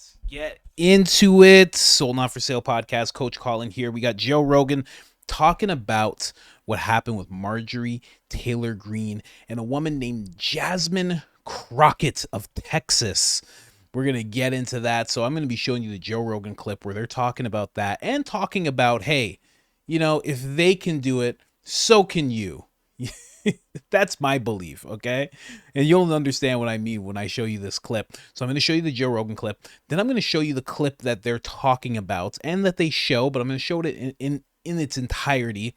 Let's get into it. Sold Not For Sale podcast. Coach Colin here. We got Joe Rogan talking about what happened with Marjorie Taylor Greene and a woman named Jasmine Crockett of Texas. We're going to get into that. So I'm going to be showing you the Joe Rogan clip where they're talking about that and talking about, hey, you know, if they can do it, so can you. That's my belief, okay? And you'll understand what I mean when I show you this clip. So I'm going to show you the Joe Rogan clip. Then I'm going to show you the clip that they're talking about and that they show, but I'm going to show it in its entirety.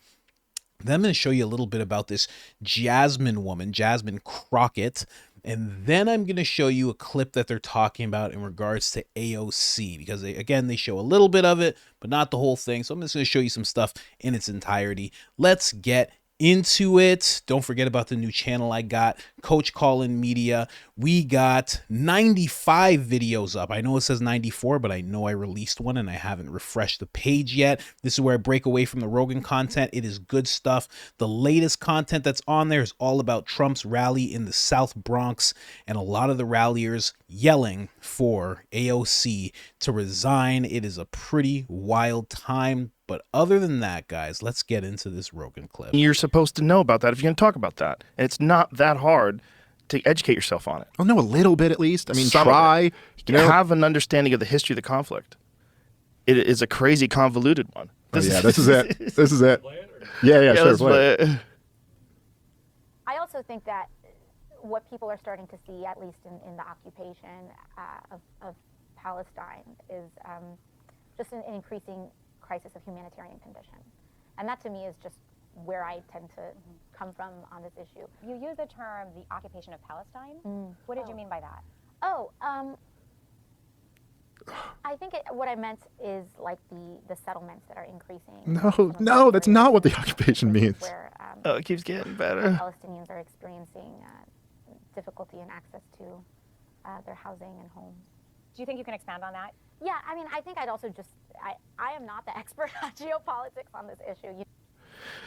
Then I'm going to show you a little bit about this Jasmine woman, Jasmine Crockett. And then I'm going to show you a clip that they're talking about in regards to AOC, because they show a little bit of it, but not the whole thing. So I'm just going to show you some stuff in its entirety. Let's get into it. Don't forget about the new channel I got, Coach Colin Media. We got 95 videos up. I know it says 94, but I know I released one and I haven't refreshed the page yet. This is where I break away from the Rogan content. It is good stuff. The latest content that's on there is all about Trump's rally in the South Bronx and a lot of the ralliers yelling for AOC to resign. It is a pretty wild time. But other than that, guys, let's get into this Rogan clip. You're supposed to know about that if you're going to talk about that. And it's not that hard to educate yourself on it. I'll know a little bit at least. I mean, try. You have an understanding of the history of the conflict. It is a crazy, convoluted one. This is it. This is it. Yeah, sure. Play it. I also think that what people are starting to see, at least in the occupation of Palestine, is just an increasing crisis of humanitarian condition. And that to me is just where I tend to come from on this issue. You use the term the occupation of Palestine. What did you mean by that? I think what I meant is like the settlements that are increasing. No, that's not what the occupation means. Where, it keeps getting better. Palestinians are experiencing difficulty in access to their housing and homes. Do you think you can expand on that? Yeah, I mean, I think I'd also just, I am not the expert on geopolitics on this issue.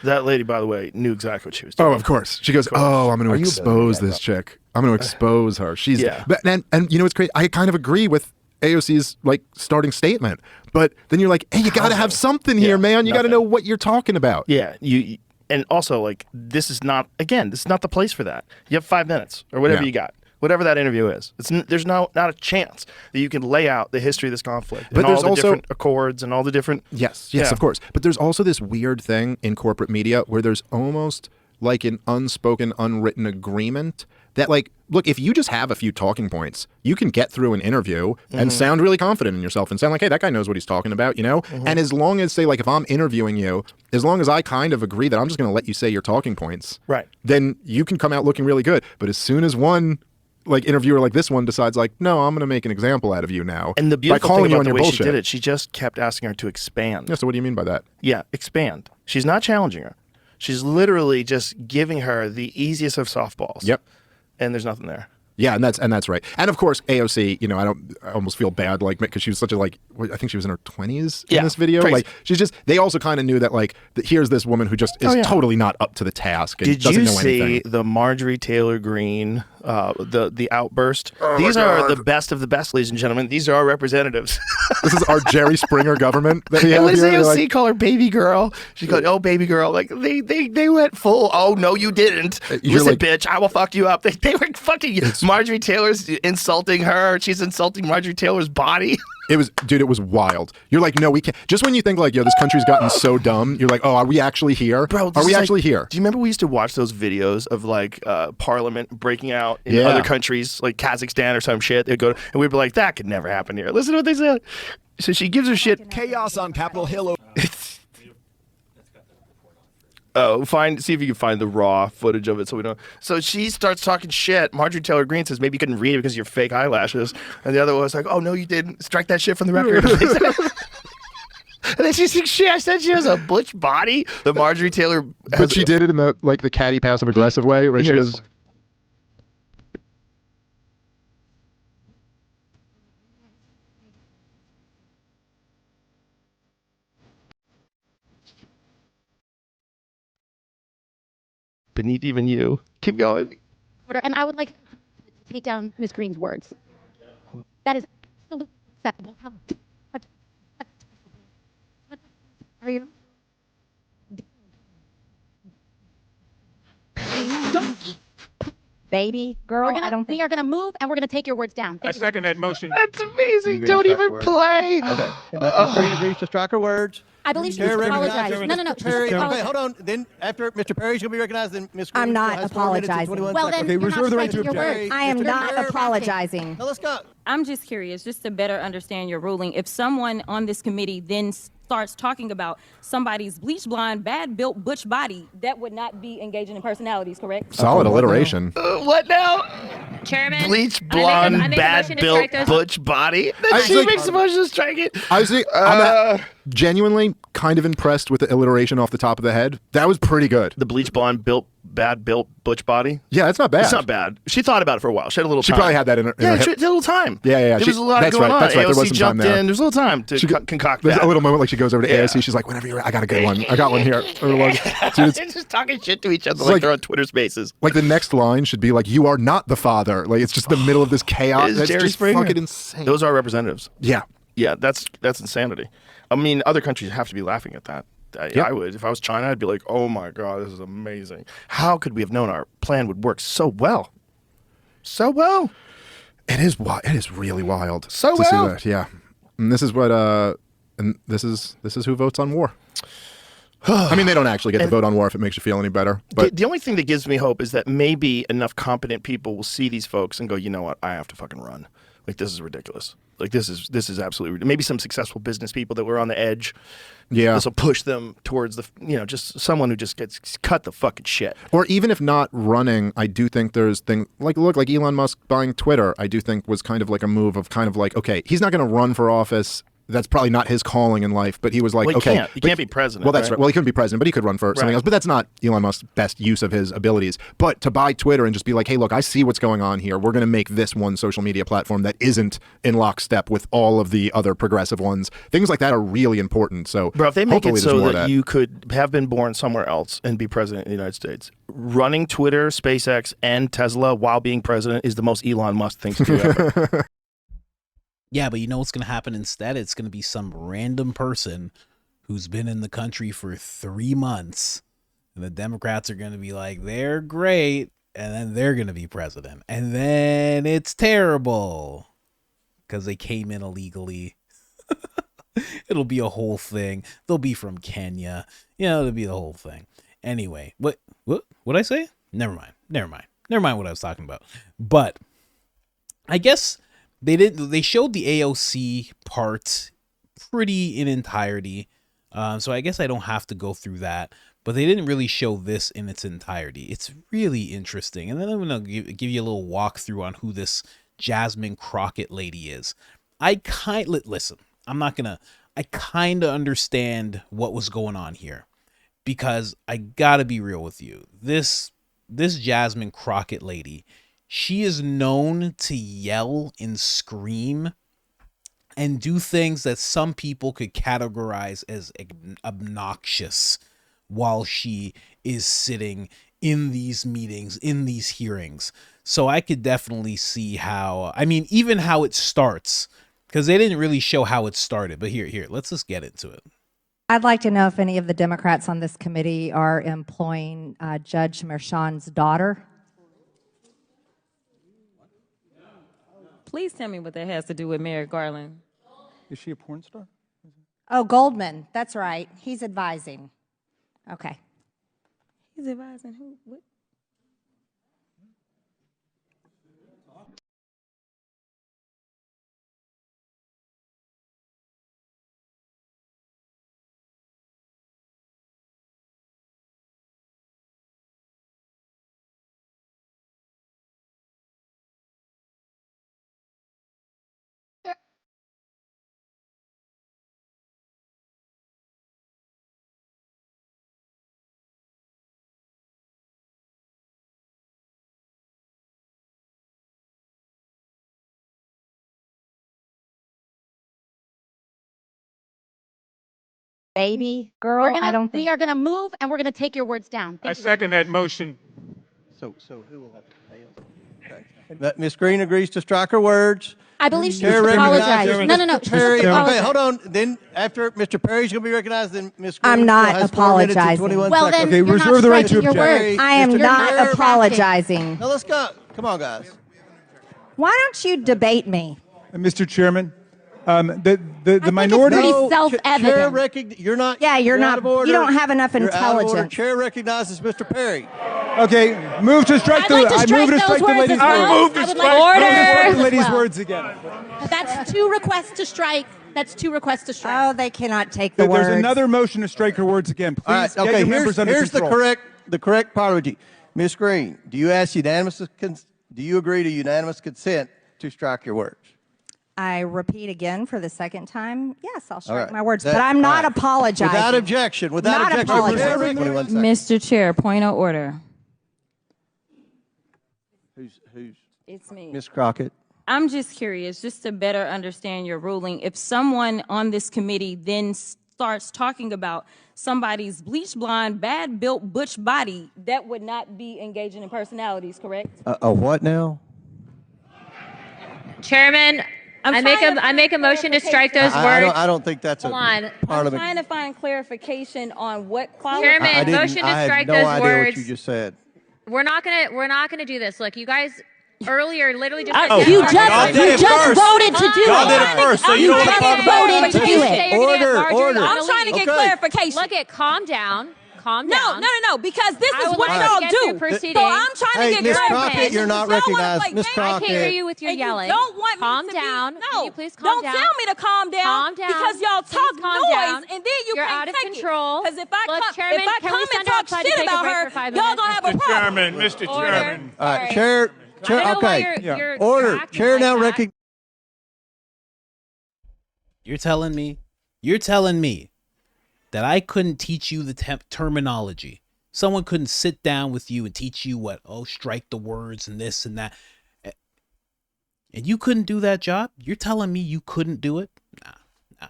That lady, by the way, knew exactly what she was doing. Oh, of course. She goes, oh, I'm going to expose this chick. I'm going to expose her. She's, and you know what's great? I kind of agree with AOC's like starting statement, but then you're like, hey, you got to have something here, man. You got to know what you're talking about. Yeah, and also like, this is not the place for that. You have 5 minutes or whatever you got. Whatever that interview is, there's not a chance that you can lay out the history of this conflict, but and there's all the different accords and all the different. Yes, of course. But there's also this weird thing in corporate media where there's almost like an unspoken, unwritten agreement that, like, look, if you just have a few talking points, you can get through an interview and sound really confident in yourself and sound like, hey, that guy knows what he's talking about, you know? And as long as, say, like, if I'm interviewing you, as long as I kind of agree that I'm just going to let you say your talking points, right? Then you can come out looking really good. But as soon as one like interviewer like this one decides like, no, I'm going to make an example out of you now. And the beautiful by calling thing about you on the way bullshit. She did it, she just kept asking her to expand. Yeah, so what do you mean by that? Yeah, expand. She's not challenging her. She's literally just giving her the easiest of softballs. Yep. And there's nothing there. Yeah, and that's right. And of course, AOC, you know, I almost feel bad, like, because she was such a, like, I think she was in her 20s in this video. Crazy. Like, she's just, they also kind of knew that, like, here's this woman who just is totally not up to the task and doesn't know anything. Did you see the Marjorie Taylor Greene, the outburst? These are the best of the best, ladies and gentlemen. These are our representatives. This is our Jerry Springer government that we have here. AOC like, call her baby girl. She goes, oh, baby girl. Like, they went full, oh, no, you didn't. Listen, like, bitch, I will fuck you up. They were fucking you. Marjorie Taylor's insulting her. She's insulting Marjorie Taylor's body. It was wild. You're like, no, we can't. Just when you think like, yo, this country's gotten so dumb, you're like, oh, are we actually here? Bro, are we actually here? Do you remember we used to watch those videos of like parliament breaking out in other countries, like Kazakhstan or some shit? They'd go, and we'd be like, that could never happen here. Listen to what they said. So she gives her shit. Chaos on Capitol Hill. Oh, see if you can find the raw footage of it so we don't. So she starts talking shit. Marjorie Taylor Greene says, maybe you couldn't read it because of your fake eyelashes. And the other one was like, oh, no, you didn't. Strike that shit from the record. And then she's like, shit, I said she has a butch body. The Marjorie Taylor. But she did it in the, like, the catty, passive aggressive way, right? She goes, beneath even you. Keep going. And I would like to take down Ms. Greene's words. That is absolute unacceptable. Are you? Baby, girl, I don't think. We are going to move and we're going to take your words down. I second that motion. That's amazing. Don't even play. Okay. Ms. Green agrees to strike her words. I believe she Chair needs to recognizes apologize. No. Mr. Perry. She needs to Okay, apologize. hold on. Then after Mr. Perry's going to be recognized, then Ms. Green I'm not has 4 minutes and apologizing. 21 Well, seconds. then Okay, you're not reserve the right to striking your object. words. I am Mr. not Perry. apologizing. Now let's go. I'm just curious, just to better understand your ruling. If someone on this committee then starts talking about somebody's bleach blonde, bad built butch body, that would not be engaging in personalities, correct? Solid alliteration. What now? Chairman, Bleach blonde, I make a motion bad to built strike those- butch body. Then I she think- makes the motion to strike it. I'm genuinely kind of impressed with the alliteration off the top of the head. That was pretty good. The bleach blonde, bad built butch body. Yeah, that's not bad. It's not bad. She thought about it for a while. She had a little She time. probably had that in her. Yeah, she had a little time. Yeah. There She- was a lot that's going right, on. that's right. There AOC was some time jumped there. in. There's a little time to concoct There's that. a little moment like she goes over to Yeah. AOC. She's like, whenever you're ready, I got a good one. I got one here. Or like, dude, They're just talking shit to each other like- like they're on Twitter Spaces. like the next line should be like, "You are not the father." Like it's just the middle of this chaos. Is That's Jerry just Springer. fucking insane. Those are representatives. Yeah. Yeah, that's insanity. I mean, other countries have to be laughing at that. I would. If I was China, I'd be like, oh my God, this is amazing. How could we have known our plan would work so well? So well. It is wild. It is really wild. So to well. see that. Yeah. And this is what. And this is who votes on war. I mean, they don't actually get to vote on war if it makes you feel any better. But The only thing that gives me hope is that maybe enough competent people will see these folks and go, you know what, I have to fucking run. Like, this is ridiculous. Like, this is absolutely ridiculous. Maybe some successful business people that were on the edge. yeah. This will push them towards just someone who just gets cut the fucking shit. Or even if not running, I do think there's things like Elon Musk buying Twitter. I do think was kind of like a move of kind of like, okay, he's not going to run for office. That's probably not his calling in life, but he was like, Well, he okay, can't. He can't be president, Well, that's right? right. Well, he couldn't be president, but he could run for something Right. else. But that's not Elon Musk's best use of his abilities. But to buy Twitter and just be like, hey, look, I see what's going on here. We're going to make this one social media platform that isn't in lockstep with all of the other progressive ones. Things like that are really important. So, Bro, if they make it hopefully there's so more of that you could have been born somewhere else and be president of the United States, running Twitter, SpaceX, and Tesla while being president is the most Elon Musk thing to do ever. Yeah, but you know what's going to happen instead? It's going to be some random person who's been in the country for 3 months, and the Democrats are going to be like, they're great, and then they're going to be president. And then it's terrible because they came in illegally. It'll be a whole thing. They'll be from Kenya. It'll be the whole thing. Anyway, what I say? Never mind what I was talking about. But I guess they showed the AOC part pretty in entirety. So I guess I don't have to go through that, but they didn't really show this in its entirety. It's really interesting. And then I'm going to give you a little walkthrough on who this Jasmine Crockett lady is. I kind of understand what was going on here, because I gotta be real with you. This Jasmine Crockett lady, she is known to yell and scream and do things that some people could categorize as obnoxious while she is sitting in these meetings, in these hearings. So I could definitely see even how it starts, because they didn't really show how it started. But here, let's just get into it. I'd like to know if any of the Democrats on this committee are employing Judge Merchan's daughter. Please tell me what that has to do with Merrick Garland. Is she a porn star? Oh, Goldman. That's right. He's advising. Okay. He's advising who? What? Baby, girl, I don't think. We are going to move and we're going to take your words down. I second that motion. So who will have to pay us? Okay. Ms. Green agrees to strike her words. I believe she Chair should recognizes apologize. No, no, no. Mr. She Perry. should Okay, apologize. hold on. Then after Mr. Perry's going to be recognized, then Ms. Green I'm still not has 4 minutes and apologizing. 21 Well, seconds. then Okay, you're reserve not the right to striking your object. words. I am Mr. not Perry. apologizing. Now let's go. Come on, guys. Why don't you debate me? Mr. Chairman, the it's minority. pretty No, self-evident. Chair you're not. Yeah, you're out not. of order. You don't have enough You're out of order. intelligence. Chair recognizes Mr. Perry. Okay, move to strike I'd the. like to I strike move to those strike the words lady's as well. words. I would like to Move to strike the lady's as well. words again. That's 2 requests to strike. That's 2 requests to strike. Oh, they cannot take the There's words. another motion to strike her words again. Please All right. get Okay. your members under Here's control. the correct parliament. Ms. Green, do you agree to unanimous consent to strike your words? I repeat again for the second time. Yes, I'll strike right. my words, That- but I'm not all right. apologizing. Without objection. Without Not objection. apologizing. Chair, 21 seconds. Mr. Chair, point of order. Who's It's me. Ms. Crockett? I'm just curious, just to better understand your ruling. If someone on this committee then starts talking about somebody's bleach blonde, bad built butch body, that would not be engaging in personalities, correct? A what now? Chairman, I make a motion to strike those words. I don't think that's Hold on. I'm parliament. trying to find clarification on what quality. Chairman, I didn't- motion to I strike had no those idea words. what you just said. We're not gonna do this. Look, you guys earlier literally just. You just voted to do Y'all did it. it first, so you don't want to talk about voted to do it. Order. I'm trying to get Okay. clarification. Look at calm down. Calm No, down. because this I is would what like to y'all get do. through proceedings. So I'm trying Hey, to get Ms. clarification. Crockett, you're not Y'all wanna recognized. play Ms. games. Crockett. I can't hear you with your And yelling. You don't want calm me to down. Be, Can no, you please calm don't down? tell me to calm down. Calm down. Because y'all Please talk calm noise, down. and then you You're can't out of take control. Because if Look, I Chairman, come can we and send talk outside to shit take a about break her, for 5 y'all minutes? gonna have a problem. Mr. Chairman. All right, Chair. I don't know why Okay. you're Order. acting Chair like now that. recognizes. You're telling me that I couldn't teach you the terminology. Someone couldn't sit down with you and teach you strike the words and this and that. And you couldn't do that job? You're telling me you couldn't do it? Nah.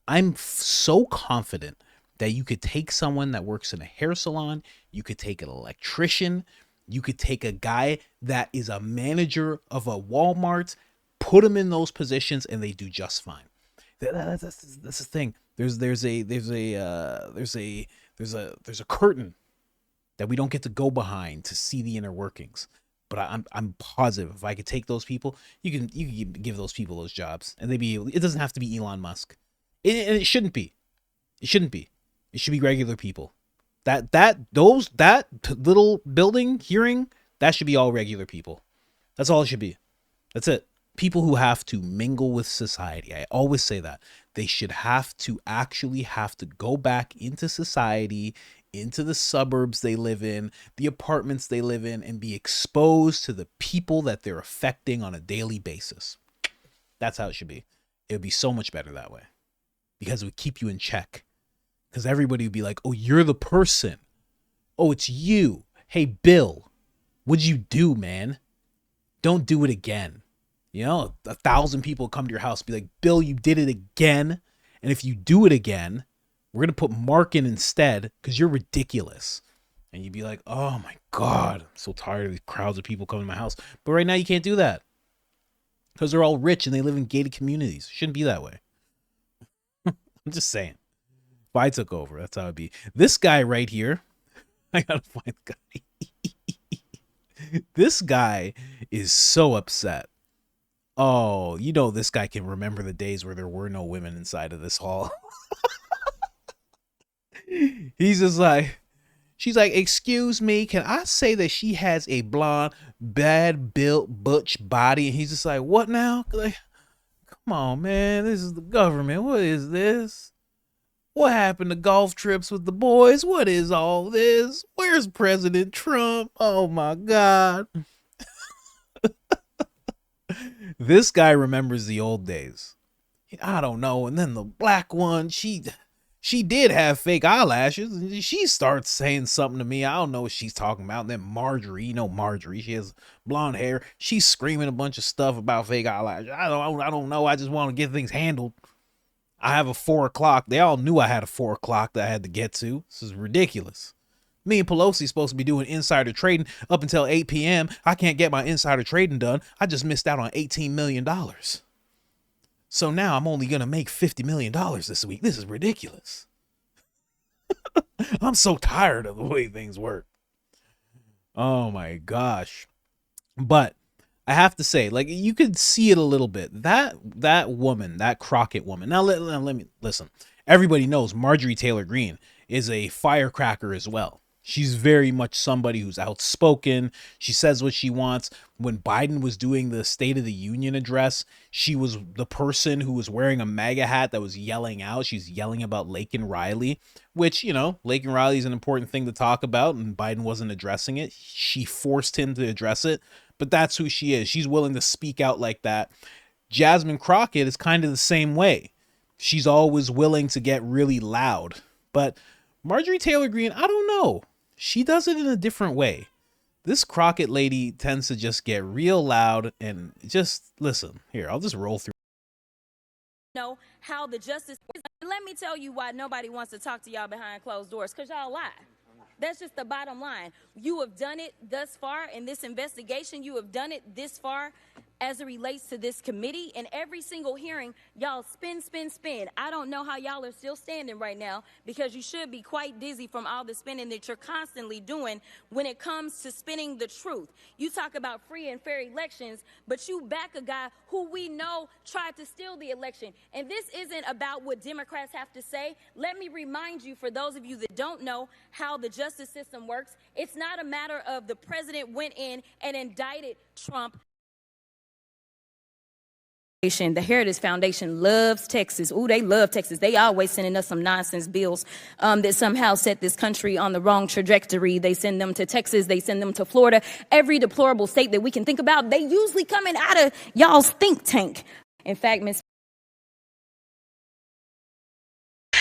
I'm so confident that you could take someone that works in a hair salon, you could take an electrician, you could take a guy that is a manager of a Walmart, put them in those positions, and they do just fine. That's the thing. There's a curtain that we don't get to go behind to see the inner workings. But I'm positive if I could take those people, you can give those people those jobs, and it doesn't have to be Elon Musk, and it shouldn't be. It shouldn't be. It should be regular people. That little building hearing, that should be all regular people. That's all it should be. That's it. People who have to mingle with society. I always say that. They should have to go back into society, into the suburbs they live in, the apartments they live in, and be exposed to the people that they're affecting on a daily basis. That's how it should be. It would be so much better that way. Because it would keep you in check. Because everybody would be like, oh, you're the person. Oh, it's you. Hey, Bill, what'd you do, man? Don't do it again. 1,000 people come to your house, be like, Bill, you did it again. And if you do it again, we're going to put Mark in instead because you're ridiculous. And you'd be like, oh my God, I'm so tired of these crowds of people coming to my house. But right now you can't do that because they're all rich and they live in gated communities. Shouldn't be that way. I'm just saying. If I took over, that's how it'd be. This guy right here, I got to find the guy. This guy is so upset. Oh, this guy can remember the days where there were no women inside of this hall. He's just like, she's like, excuse me, can I say that she has a blonde, bad built butch body? And he's just like, what now? Like, come on, man, this is the government. What is this? What happened to golf trips with the boys? What is all this? Where's President Trump? Oh my God. This guy remembers the old days. I don't know. And then the black one, she did have fake eyelashes. And she starts saying something to me. I don't know what she's talking about. And then Marjorie, Marjorie, she has blonde hair. She's screaming a bunch of stuff about fake eyelashes. I don't know. I just want to get things handled. I have a 4 o'clock. They all knew I had a 4 o'clock that I had to get to. This is ridiculous. Me and Pelosi's supposed to be doing insider trading up until 8 p.m. I can't get my insider trading done. I just missed out on $18 million. So now I'm only going to make $50 million this week. This is ridiculous. I'm so tired of the way things work. Oh my gosh. But I have to say, like, you could see it a little bit. That woman, that Crockett woman. Now let me listen. Everybody knows Marjorie Taylor Greene is a firecracker as well. She's very much somebody who's outspoken. She says what she wants. When Biden was doing the State of the Union address, she was the person who was wearing a MAGA hat that was yelling out. She's yelling about Laken Riley, which, you know, Laken Riley is an important thing to talk about, and Biden wasn't addressing it. She forced him to address it, but that's who she is. She's willing to speak out like that. Jasmine Crockett is kind of the same way. She's always willing to get really loud. But Marjorie Taylor Greene, I don't know. She does it in a different way. This Crockett lady tends to just get real loud and just listen. Here, I'll just roll through. Know how the justice. Let me tell you why nobody wants to talk to y'all behind closed doors, because y'all lie. That's just the bottom line. You have done it thus far in this investigation. You have done it this far as it relates to this committee. In every single hearing, y'all spin. I don't know how y'all are still standing right now, because you should be quite dizzy from all the spinning that you're constantly doing when it comes to spinning the truth. You talk about free and fair elections, but you back a guy who we know tried to steal the election. And this isn't about what Democrats have to say. Let me remind you, for those of you that don't know how the justice system works, it's not a matter of the president went in and indicted Trump. The Heritage Foundation loves Texas. Ooh, they love Texas. They always sending us some nonsense bills that somehow set this country on the wrong trajectory. They send them to Texas. They send them to Florida. Every deplorable state that we can think about, they usually coming out of y'all's think tank. In fact, Miss.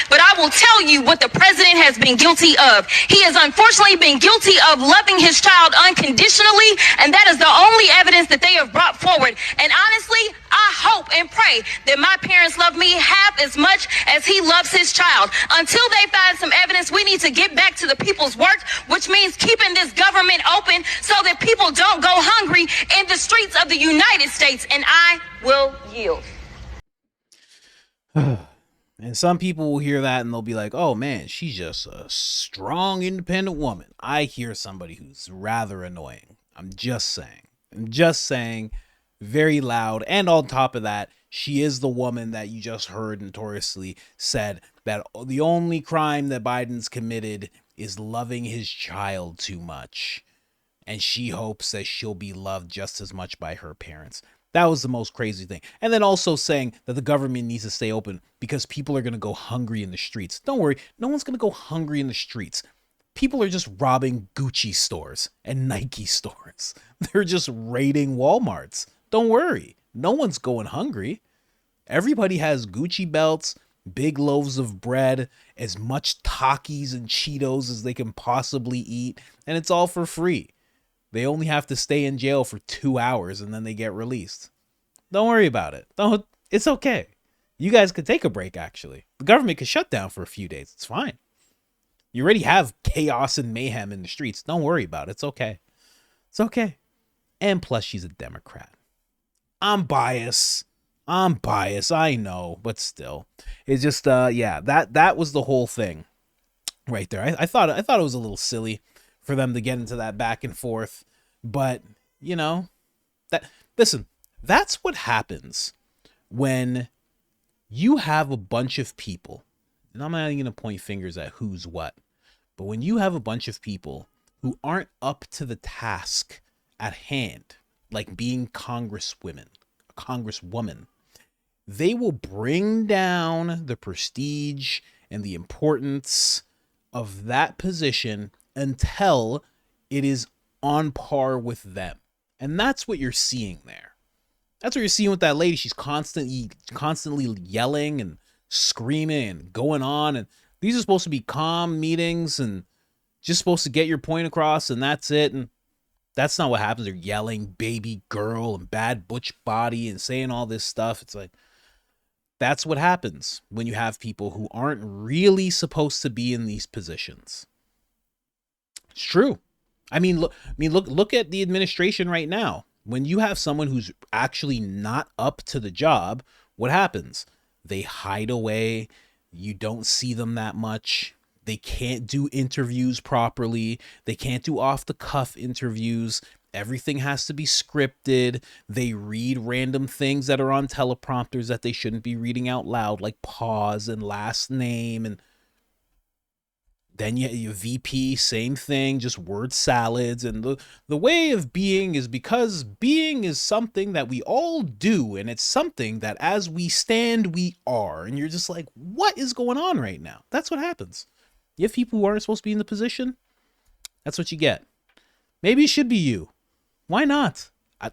But I will tell you what the president has been guilty of. He has unfortunately been guilty of loving his child unconditionally, and that is the only evidence that they have brought forward. And honestly, I hope and pray that my parents love me half as much as he loves his child. Until they find some evidence, we need to get back to the people's work, which means keeping this government open so that people don't go hungry in the streets of the United States. And I will yield. And some people will hear that and they'll be like, oh man, she's just a strong, independent woman. I hear somebody who's rather annoying. I'm just saying, very loud. And on top of that, she is the woman that you just heard notoriously said that the only crime that Biden's committed is loving his child too much. And she hopes that she'll be loved just as much by her parents. That was the most crazy thing. And then also saying that the government needs to stay open because people are going to go hungry in the streets. Don't worry. No one's going to go hungry in the streets. People are just robbing Gucci stores and Nike stores. They're just raiding Walmarts. Don't worry. No one's going hungry. Everybody has Gucci belts, big loaves of bread, as much Takis and Cheetos as they can possibly eat. And it's all for free. They only have to stay in jail for 2 hours and then they get released. Don't worry about it. It's okay. You guys could take a break, actually. The government could shut down for a few days. It's fine. You already have chaos and mayhem in the streets. Don't worry about it. It's okay. It's okay. And plus, she's a Democrat. I'm biased. I know, but still. It's just, yeah, that was the whole thing right there. I thought it was a little silly for them to get into that back and forth. But, you know, listen, that's what happens when you have a bunch of people, and I'm not even going to point fingers at who's what, but when you have a bunch of people who aren't up to the task at hand, like being congresswoman, they will bring down the prestige and the importance of that position until it is on par with them. And that's what you're seeing there. That's what you're seeing with that lady. She's constantly yelling and screaming and going on. And these are supposed to be calm meetings and just supposed to get your point across, and that's it. And that's not what happens. They're yelling baby girl and bad butch body and saying all this stuff. It's like, that's what happens when you have people who aren't really supposed to be in these positions. It's true. Look at the administration right now. When you have someone who's actually not up to the job, what happens? They hide away. You don't see them that much. They can't do interviews properly. They can't do off the cuff interviews. Everything has to be scripted. They read random things that are on teleprompters that they shouldn't be reading out loud, like pause and last name. And then you VP, same thing, just word salads. And the way of being is because being is something that we all do. And it's something that as we stand, we are. And you're just like, what is going on right now? That's what happens. You have people who aren't supposed to be in the position. That's what you get. Maybe it should be you. Why not? I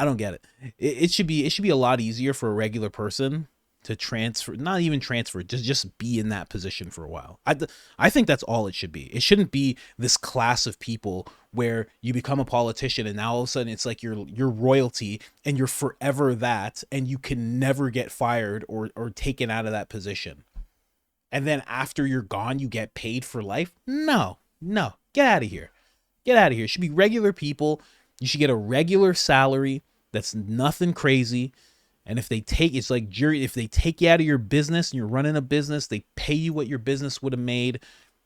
don't get it. It should be a lot easier for a regular person to transfer, not even transfer, just be in that position for a while. I think that's all it should be. It shouldn't be this class of people where you become a politician and now all of a sudden it's like you're royalty and you're forever that, and you can never get fired or taken out of that position. And then after you're gone, you get paid for life? No, get out of here. Get out of here. It should be regular people. You should get a regular salary that's nothing crazy. And if they take, it's like jury, if they take you out of your business and you're running a business, they pay you what your business would have made,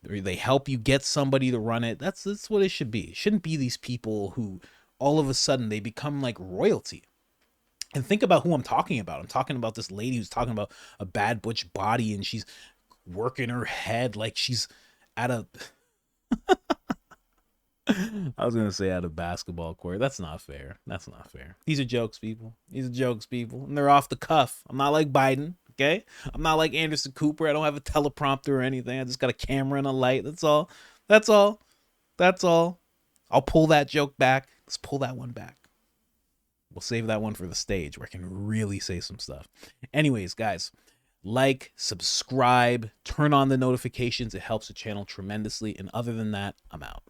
or they help you get somebody to run it. That's what it should be. It shouldn't be these people who all of a sudden they become like royalty. And think about who I'm talking about. I'm talking about this lady who's talking about a bad butch body and she's working her head like she's at a I was gonna say at a basketball court. That's not fair. These are jokes, people. And they're off the cuff. I'm not like Biden, okay? I'm not like Anderson Cooper. I don't have a teleprompter or anything. I just got a camera and a light. That's all. I'll pull that joke back. Let's pull that one back. We'll save that one for the stage where I can really say some stuff. Anyways, guys, like, subscribe, turn on the notifications. It helps the channel tremendously. And other than that, I'm out.